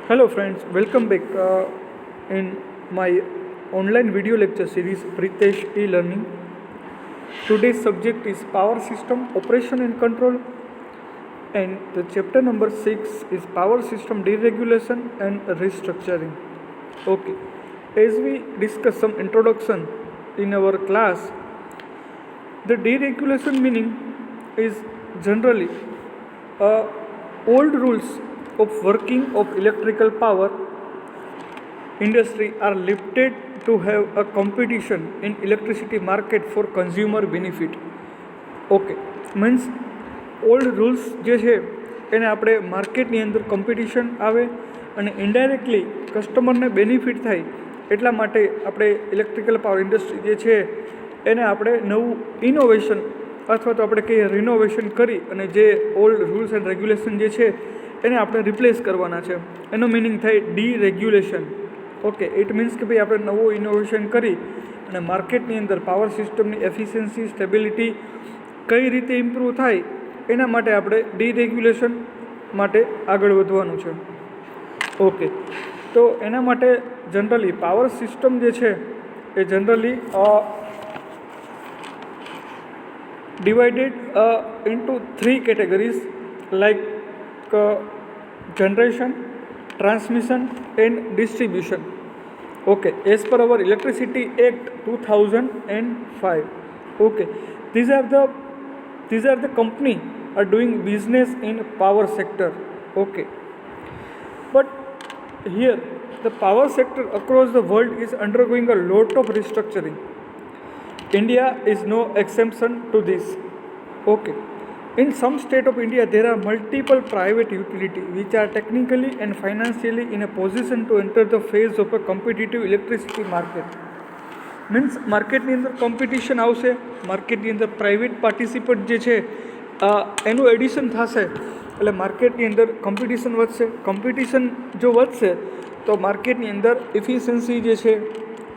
Hello friends, welcome back in my online video lecture series Pritesh e-learning. Today's subject is power system operation and control, and the chapter number 6 is power system deregulation and restructuring. Okay, as we discuss some introduction in our class, the deregulation meaning is generally old rules of working of electrical power industry are lifted to have a competition in electricity market for consumer benefit. Okay means old rules જે છે એને આપણે માર્કેટની અંદર competition આવે અને indirectly કસ્ટમરને benefit થાય એટલા માટે આપણે ઇલેક્ટ્રિકલ પાવર ઇન્ડસ્ટ્રી જે છે એને આપણે નવું ઇનોવેશન અથવા તો આપણે કહીએ રિનોવેશન કરી અને જે ઓલ્ડ રૂલ્સ એન્ડ રેગ્યુલેશન જે છે એને આપણે રિપ્લેસ કરવાના છે. એનો મિનિંગ થાય ડીરેગ્યુલેશન. ઓકે, ઇટ મીન્સ કે ભાઈ આપણે નવું ઇનોવેશન કરી અને માર્કેટની અંદર પાવર સિસ્ટમની એફિશિયન્સી સ્ટેબિલિટી કઈ રીતે ઇમ્પ્રૂવ થાય એના માટે આપણે ડીરેગ્યુલેશન માટે આગળ વધવાનું છે. ઓકે, તો એના માટે જનરલી પાવર સિસ્ટમ જે છે એ generally divided into three categories like generation, transmission and distribution. Okay, as per our Electricity Act 2005. Okay, these are the company are doing business in power sector. Okay, but here the power sector across the world is undergoing a lot of restructuring. India is no exemption to this. Okay, in some state of India there are multiple private utility which are technically and financially in a position to enter the phase of a competitive electricity market. Means માર્કેટની અંદર competition આવશે, માર્કેટની અંદર private participant જે છે એનું addition થશે એટલે માર્કેટની અંદર કોમ્પિટિશન વધશે. કોમ્પિટિશન જો વધશે તો માર્કેટની અંદર એફિશિયન્સી જે છે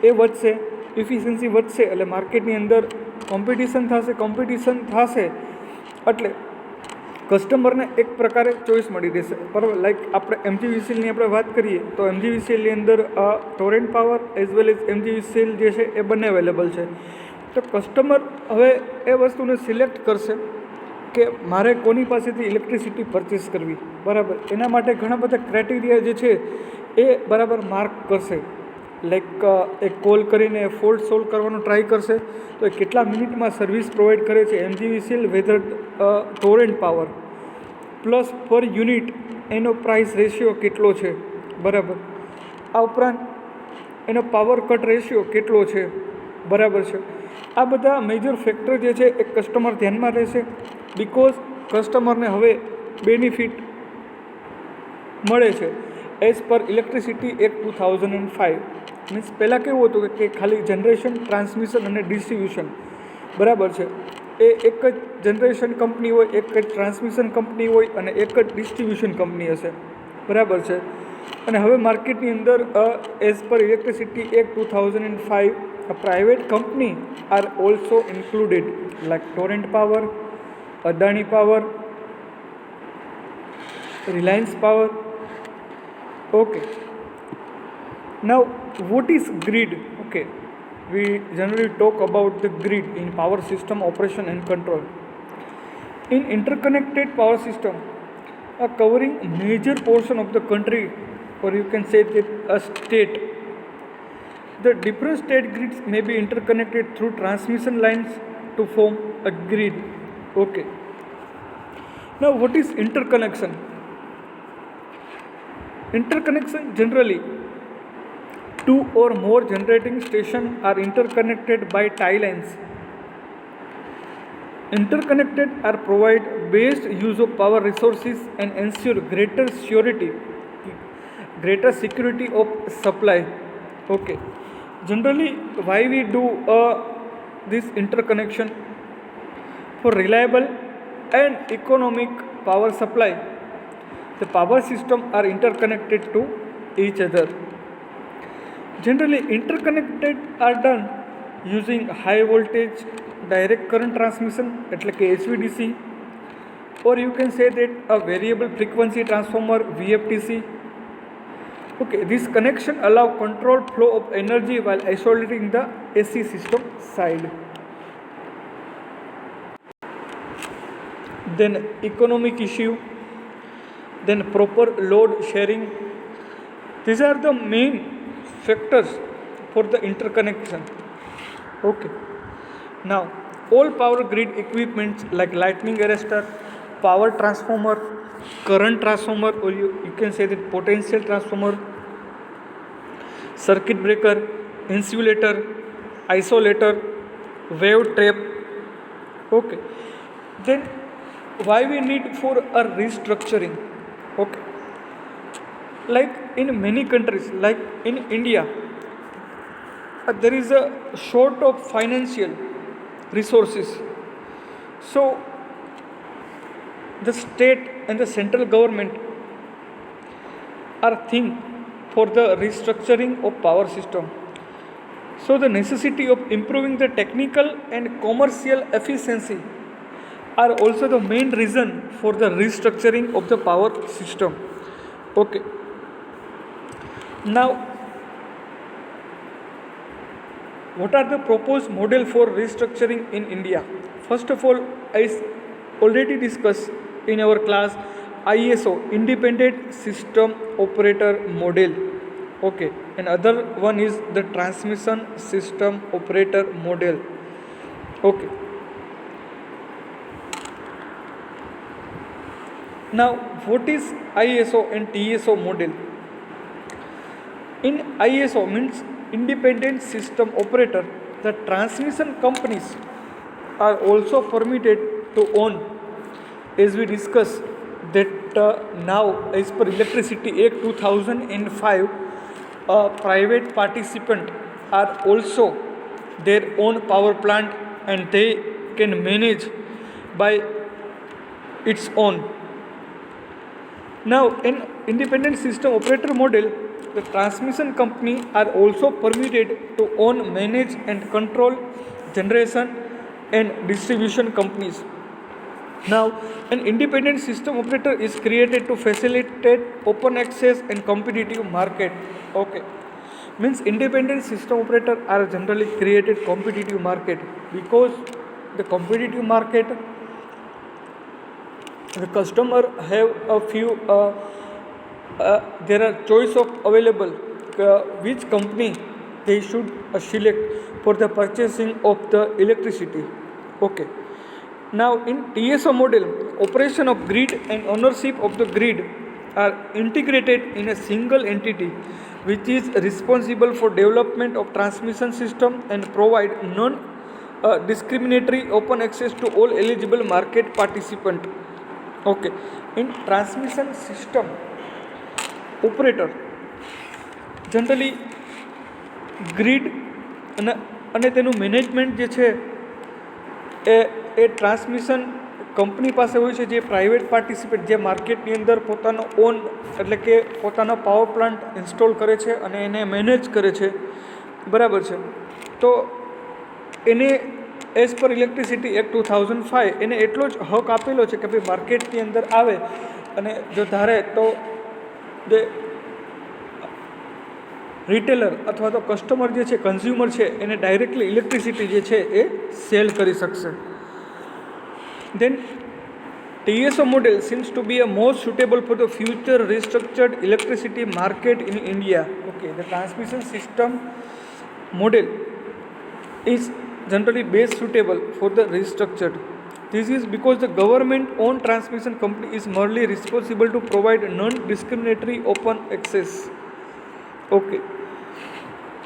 એ વધશે. એફિશિયન્સી વધશે એટલે માર્કેટની અંદર કોમ્પિટિશન થશે એટલે કસ્ટમરને એક પ્રકારે ચોઈસ મળી રહેશે. બરાબર, લાઈક આપણે MGVCLની આપણે વાત કરીએ તો MGVCLની અંદર Torrent power as well as MGVCL જે છે એ બંને અવેલેબલ છે. તો કસ્ટમર હવે એ વસ્તુને સિલેક્ટ કરશે કે મારે કોની પાસેથી ઇલેક્ટ્રિસિટી પરચેસ કરવી. બરાબર, એના માટે ઘણા બધા ક્રાઇટેરિયા જે છે એ બરાબર માર્ક કરશે. લાઈક એક કોલ કરીને ફોલ્ટ સોલ્વ કરવાનો ટ્રાય કરશે તો એ કેટલા મિનિટમાં સર્વિસ પ્રોવાઈડ કરે છે MGVCL whether Torrent Power plus per unit એનો પ્રાઇસ રેશિયો કેટલો છે. બરાબર, આ ઉપરાંત એનો પાવર કટ રેશિયો કેટલો છે. બરાબર છે, આ બધા મેજર ફેક્ટર જે છે એ કસ્ટમર ધ્યાનમાં રહેશે બિકોઝ કસ્ટમરને હવે બેનિફિટ મળે છે as per electricity act 2005. Means પહેલાં કેવું હતું કે ખાલી જનરેશન, ટ્રાન્સમિશન અને ડિસ્ટ્રીબ્યુશન બરાબર છે એ એક જ જનરેશન કંપની હોય, એક જ ટ્રાન્સમિશન કંપની હોય અને એક જ ડિસ્ટ્રીબ્યુશન કંપની હશે. બરાબર છે, અને હવે માર્કેટની અંદર as per electricity act 2005 private company are also included like Torrent power, Adani power, Reliance power. Okay, now what is grid? Okay, we generally talk about the grid in power system operation and control. In interconnected power system covering major portion of the country, or you can say that a state, the different state grids may be interconnected through transmission lines to form a grid. Okay, now what is interconnection? Interconnection generally two or more generating stations are interconnected by tie lines. Interconnected are provide best use of power resources and ensure greater security of supply. Okay, generally why we do this interconnection? For reliable and economic power supply, the power system are interconnected to each other. Generally interconnected are done using high voltage direct current transmission એટલે કે HVDC, or you can say that a variable frequency transformer VFTC, Okay, this connection allow controlled flow of energy while isolating the AC system side. Then economic issue, then proper load sharing. These are the main factors for the interconnection. Okay. Now, all power grid equipments like lightning arrestor, power transformer, current transformer, or you can say that potential transformer, circuit breaker, insulator, isolator, wave trap. Okay. Then why we need for a restructuring? Okay. Like in many countries, like in India, there is a short of financial resources. So the state and the central government are think for the restructuring of power system. So the necessity of improving the technical and commercial efficiency are also the main reason for the restructuring of the power system. Okay. Now, what are the proposed model for restructuring in India? First of all, I already discussed in our class ISO, Independent System Operator Model. Okay, another one is the Transmission System Operator Model. Okay. Now, what is ISO and TSO model? In ISO means Independent System Operator, the transmission companies are also permitted to own, as we discussed that now as per Electricity Act 2005, private participant are also their own power plant and they can manage by its own. Now, in independent system operator model, the transmission company are also permitted to own, manage, and control generation and distribution companies. Now, an independent system operator is created to facilitate open access and competitive market. Okay, means independent system operator are generally created competitive market because the competitive market the customer have a few there are choice of available which company they should select for the purchasing of the electricity. Okay, now in TSO model, operation of grid and ownership of the grid are integrated in a single entity which is responsible for development of transmission system and provide non discriminatory open access to all eligible market participant. Okay, in transmission system operator generally grid અને તેનું management જે છે એ transmission company પાસે હોય છે, જે private participate જે માર્કેટની અંદર પોતાનો ઓન એટલે કે પોતાનો પાવર પ્લાન્ટ ઇન્સ્ટોલ કરે છે અને એને મેનેજ કરે છે, બરાબર છે. તો એને એઝ પર ઇલેક્ટ્રિસિટી એક્ટ 2005 એને એટલો જ હક આપેલો છે કે ભાઈ માર્કેટની અંદર આવે અને જો ધારે તો જે રિટેલર અથવા તો કસ્ટમર જે છે, કન્ઝ્યુમર છે, એને ડાયરેક્ટલી ઇલેક્ટ્રિસિટી જે છે એ સેલ કરી શકશે. Then TSO model seems to be a more suitable for the future restructured electricity market in India. Okay, the transmission system model is generally best suitable for the restructured. This is because the government-owned transmission company is merely responsible to provide non-discriminatory open access. Okay,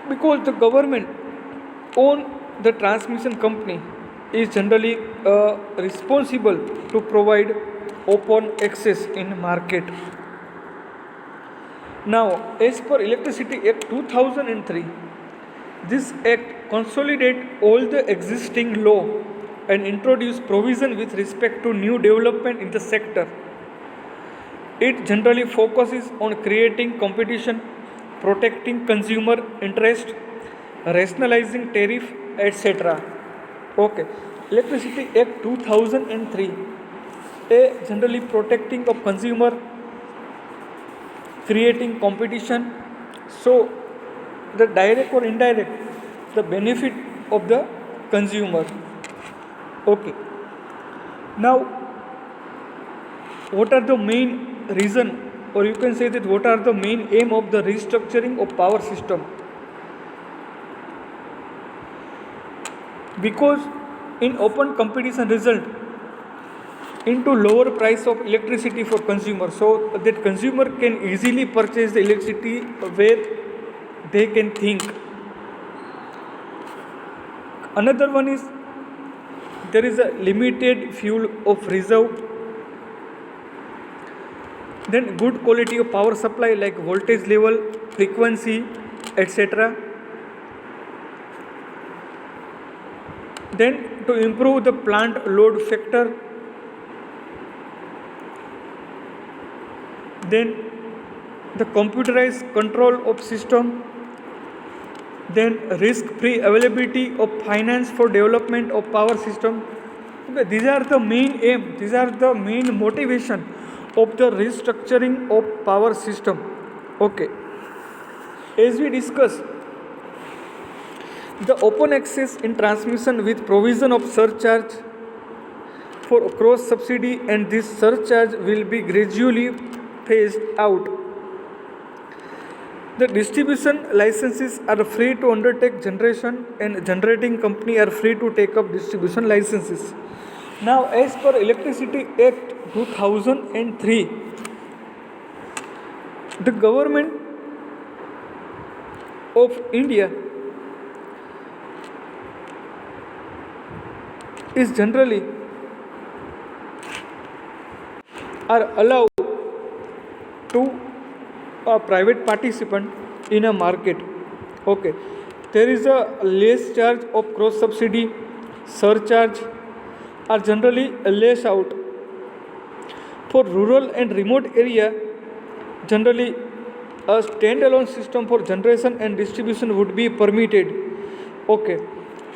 because the government own the transmission company is generally responsible to provide open access in market. Now, as per Electricity Act 2003, this act consolidate all the existing law and introduce provision with respect to new development in the sector. It generally focuses on creating competition, protecting consumer interest, rationalizing tariff, etc. Okay, Electricity Act 2003 a generally protecting of consumer creating competition. So the direct or indirect, the benefit of the consumer. Okay. Now, what are the main reason, or you can say that what are the main aim of the restructuring of power system? Because in open competition result into lower price of electricity for consumer, so that consumer can easily purchase the electricity where they can think. Another one is there is a limited fuel of reserve, then good quality of power supply like voltage level, frequency, etc. Then to improve the plant load factor, then the computerized control of system, then risk-free availability of finance for development of power system. Okay, these are the main aim, these are the main motivation of the restructuring of power system. Okay, as we discussed, the open access in transmission with provision of surcharge for cross subsidy, and this surcharge will be gradually phased out. The distribution licenses are free to undertake generation, and generating company are free to take up distribution licenses. Now, as per Electricity Act 2003, the government of India is generally are allowed to a private participant in a market. Okay, there is a less charge of cross subsidy, surcharge are generally less out. For rural and remote area, generally a standalone system for generation and distribution would be permitted. Okay,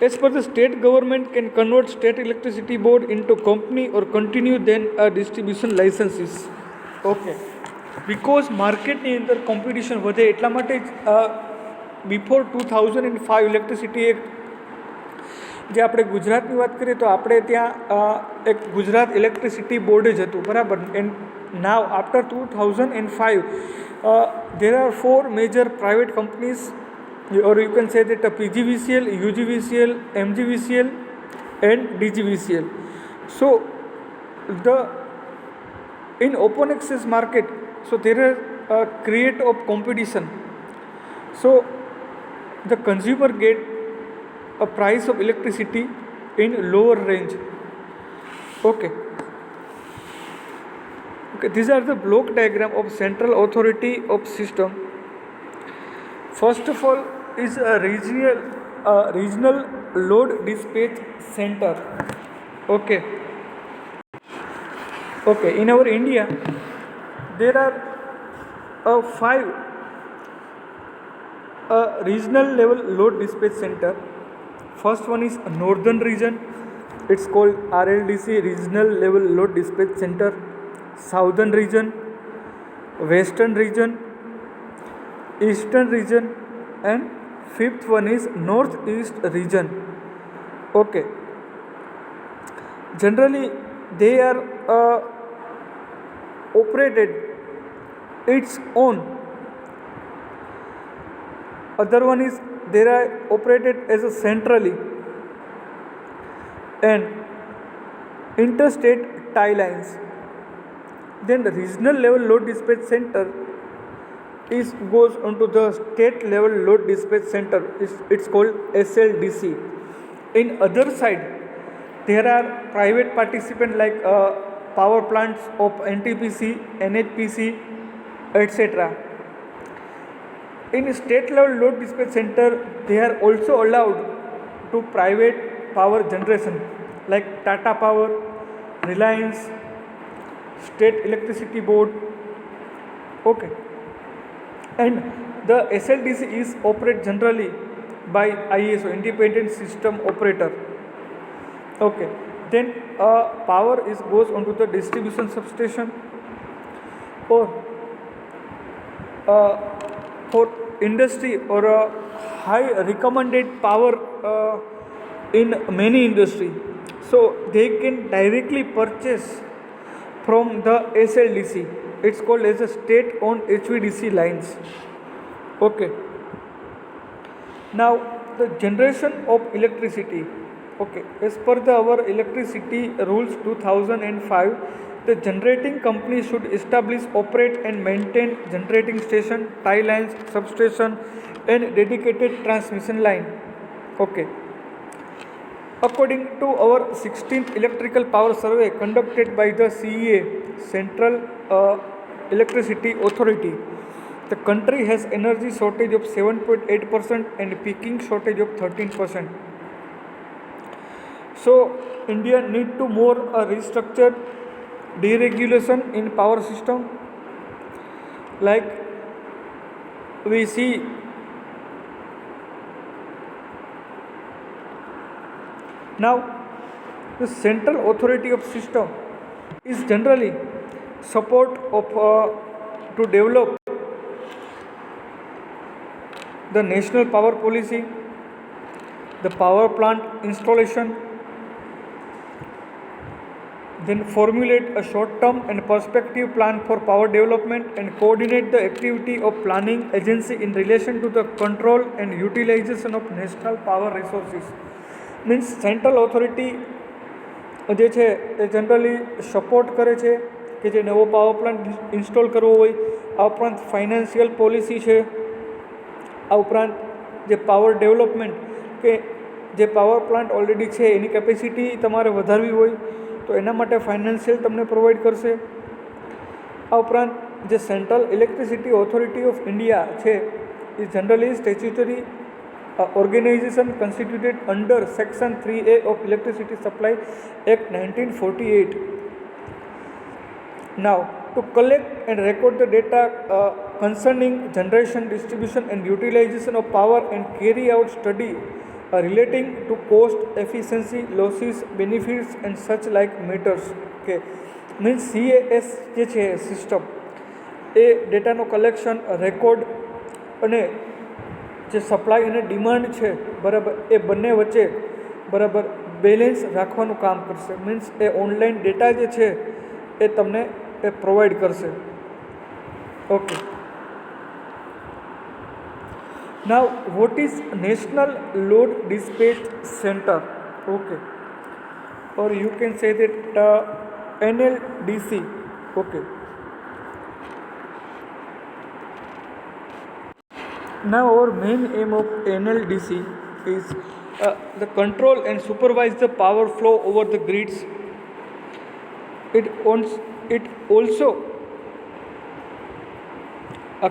as per the state government can convert state electricity board into company or continue then a distribution licenses. Okay, because માર્કેટની અંદર competition વધે એટલા માટે before 2005 electricity act, જે આપણે ગુજરાતની વાત કરીએ તો આપણે ત્યાં એક ગુજરાત ઇલેક્ટ્રિસિટી બોર્ડ જ હતું, બરાબર. And now after 2005 there are 4 major private companies, or you can say that PGVCL, UGVCL, MGVCL and DGVCL. So the in open access market, so there are create of competition, so the consumer get a price of electricity in lower range. Okay, these are the block diagram of central authority of system. First of all is a regional load dispatch center. Okay, in our India there are 5 regional level load dispatch center. First one is northern region, it's called RLDC, regional level load dispatch center. Southern region, western region, eastern region, and 5th one is northeast region. Okay, generally they are operated its own. Other one is they are operated as a centrally, and interstate tie lines. Then the regional level load dispatch center is goes onto the state level load dispatch center, it's called SLDC. In other side there are private participant like power plants of NTPC, NHPC, etc. In state level load dispatch center they are also allowed to private power generation like Tata Power, Reliance, State Electricity Board. Okay, and the SLDC is operated generally by ISO, Independent System Operator. Okay, then power is goes onto the distribution substation, or for industry or a high recommended power in many industry, so they can directly purchase from the SLDC. It's called as a state-owned HVDC lines. Okay. Now the generation of electricity. Okay, as per our electricity rules 2005, the generating company should establish, operate and maintain generating station, tie lines, substation and dedicated transmission line. Okay. According to our 16th electrical power survey conducted by the CEA, Central Electricity Authority, the country has energy shortage of 7.8% and peaking shortage of 13%. So India need to more restructured deregulation in power system. Like we see now, the central authority of system is generally support of to develop the national power policy, the power plant installation, then formulate a short-term and perspective plan for power development and coordinate the activity of planning agency in relation to the control and utilization of national power resources. Means central authority જે છે એ generally support કરે છે કે જે નવો power plant install કરવો હોય. આ ઉપરાંત ફાઇનાન્શિયલ પોલિસી છે. આ ઉપરાંત જે પાવર ડેવલપમેન્ટ કે જે પાવર પ્લાન્ટ ઓલરેડી છે એની કેપેસિટી તમારે વધારવી હોય તો એના માટે ફાઇનાન્શિયલ તમને પ્રોવાઈડ કરશે. આ ઉપરાંત જે central electricity authority of India છે એ generally statutory organization constituted under Section 3A of Electricity Supply Act 1948. Now, to collect and record the data concerning generation, distribution and utilization of power and carry out study relating to cost, efficiency, losses, benefits and such like matters. Okay. Means CAS જે છે system એ ડેટાનો collection, record અને જે supply અને demand છે બરાબર એ બંને વચ્ચે બરાબર બેલેન્સ રાખવાનું કામ કરશે. મીન્સ એ ઓનલાઈન ડેટા જે છે એ તમને એ પ્રોવાઈડ કરશે. Okay. Now what is national load dispatch centre? Okay, or you can say that NLDC. Okay. Now our main aim of NLDC is the control and supervise the power flow over the grids. It also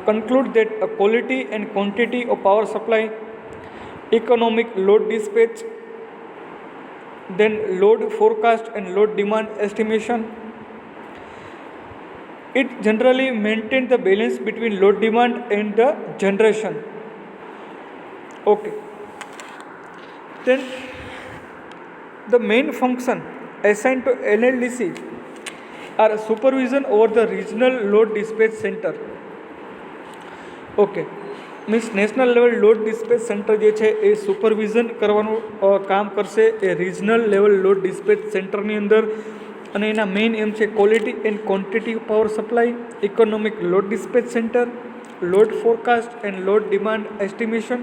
conclude that a quality and quantity of power supply, economic load dispatch, then load forecast and load demand estimation. It generally maintains the balance between load demand and the generation. Okay. Then the main function assigned to NLDC are supervision over the regional load dispatch center. Okay. Means national level load dispatch centre જે છે એ supervision કરવાનું કામ કરશે એ regional level load dispatch સેન્ટરની અંદર. અને એના main એમ છે quality and quantity power supply, economic load dispatch centre, load forecast end load demand estimation.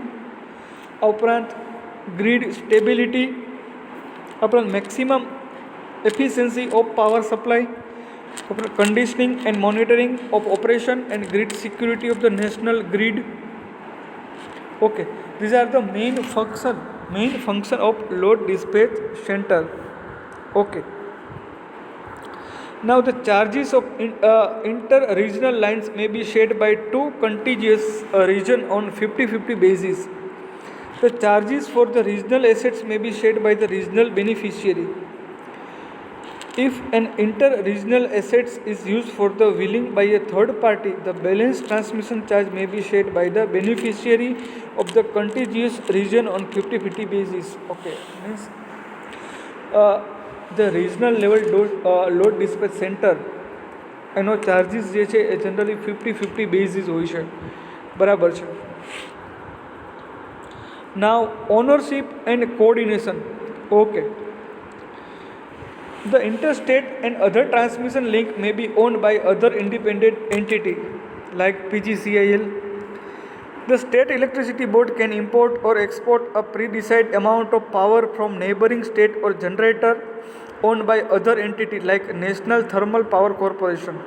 આ ઉપરાંત ગ્રીડ સ્ટેબિલિટી, ઉપરાંત maximum efficiency of power supply, conditioning and monitoring of operation and grid security of the national grid. Okay, these are the main function of load dispatch center. Okay. Now the charges of inter-regional lines may be shared by two contiguous region on 50-50 basis. The charges for the regional assets may be shared by the regional beneficiary. If an inter-regional assets is used for the wheeling by a third party, the balance transmission charge may be shared by the beneficiary of the contiguous region on 50-50 basis. Okay, means the regional level load dispatch center એનો charges જે છે એ generally 50-50 basis હોય છે, બરાબર છે. Now ownership and coordination. Okay, the interstate and other transmission link may be owned by other independent entity like PGCIL. The state electricity board can import or export a pre-decided amount of power from neighboring state or generator owned by other entity like National Thermal Power Corporation.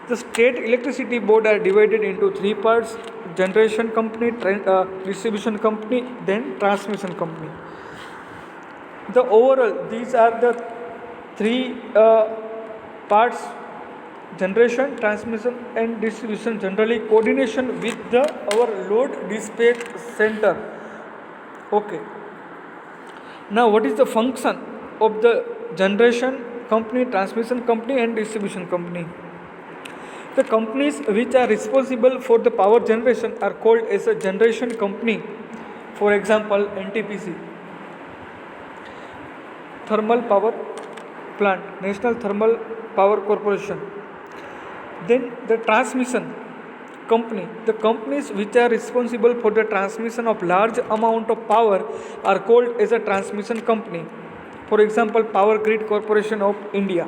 The state electricity board are divided into three parts: generation company, distribution company, then transmission company. The overall, these are the three parts: generation, transmission and distribution, generally coordination with our load dispatch center. Okay, now what is the function of the generation company, transmission company and distribution company? The companies which are responsible for the power generation are called as a generation company. For example, NTPC, Thermal Power Plant, National Thermal Power Corporation. Then the transmission company, the companies which are responsible for the transmission of large amount of power are called as a transmission company. For example, Power Grid Corporation of India.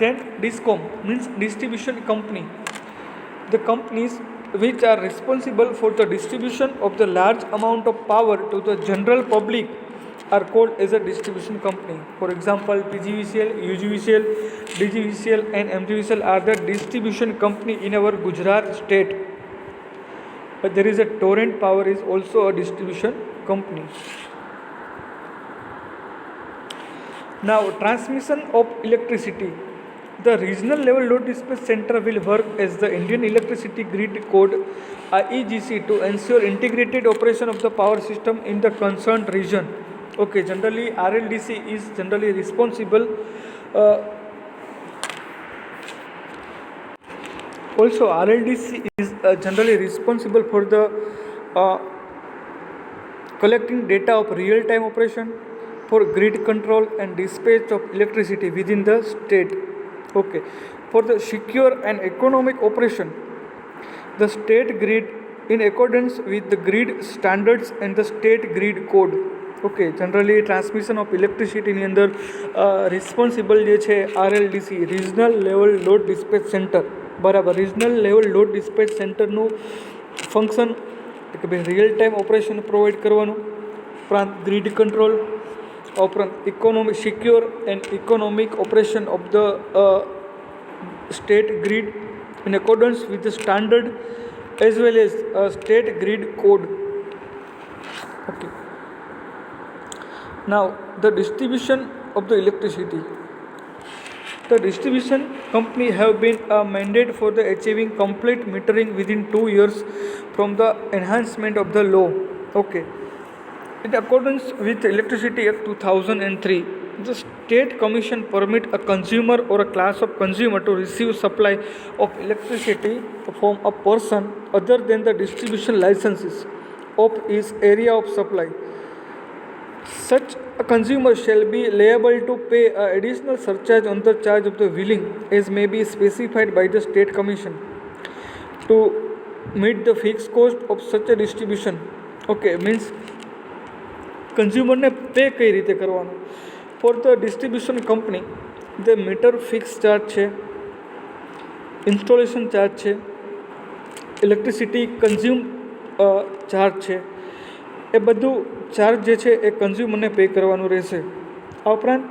Then DISCOM means distribution company. The companies which are responsible for the distribution of the large amount of power to the general public are called as a distribution company. For example, PGVCL, UGVCL, DGVCL and MGVCL are the distribution company in our Gujarat state. But there is a Torrent Power is also a distribution company. Now, transmission of electricity. The regional level load dispatch center will work as the Indian Electricity Grid Code IEGC to ensure integrated operation of the power system in the concerned region. Okay, generally RLDC is generally responsible. Also, RLDC is generally responsible for the collecting data of real-time operation, for grid control and dispatch of electricity within the state. Okay, for the secure and economic operation, the state grid in accordance with the grid standards and the state grid code. Okay, generally transmission of ઇલેક્ટ્રિસિટીની અંદર responsible જે છે RLDC, regional level load dispatch centre, બરાબર. Regional level load dispatch સેન્ટરનું function કે ભાઈ real time operation provide કરવાનું, ઉપરાંત ગ્રીડ કંટ્રોલ, ઉપરાંત economic secure and economic operation of the state grid in accordance with the standard as well as state grid code. Okay, now the distribution of the electricity. The distribution company have been mandated for the achieving complete metering within 2 years from the enhancement of the law. Okay, in accordance with Electricity Act 2003, the state commission permit a consumer or a class of consumer to receive supply of electricity from a person other than the distribution licenses of his area of supply. Such a consumer shall be liable to pay an additional surcharge on the charge of the wheeling as may be specified by the state commission to meet the fixed cost of such a distribution. Okay, means કન્ઝ્યુમરને pay કઈ રીતે કરવાનું. For the distribution company the meter fix charge છે, installation charge છે, electricity consume charge છે, એ બધું charge જે છે એ કન્ઝ્યુમરને પે કરવાનું રહેશે. આ ઉપરાંત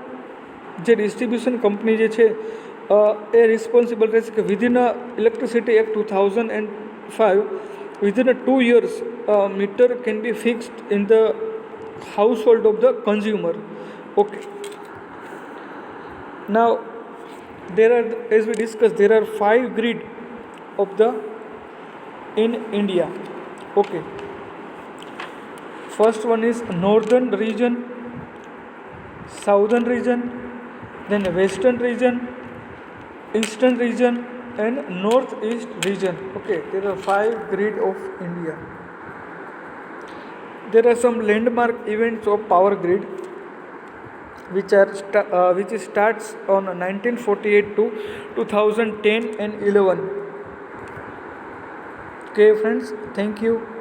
જે ડિસ્ટ્રીબ્યુશન કંપની જે છે એ રિસ્પોન્સિબલ રહેશે કે within electricity act 2005 within 2 years meter can be fixed in the household of the consumer. Okay, now there are, as we discussed, there are 5 grid of the in India. Okay, first one is northern region, southern region, then western region, eastern region and northeast region. Okay, there are 5 grid of India. There are some landmark events of power grid. which starts on 1948 to 2010 and 11. Okay, friends, thank you.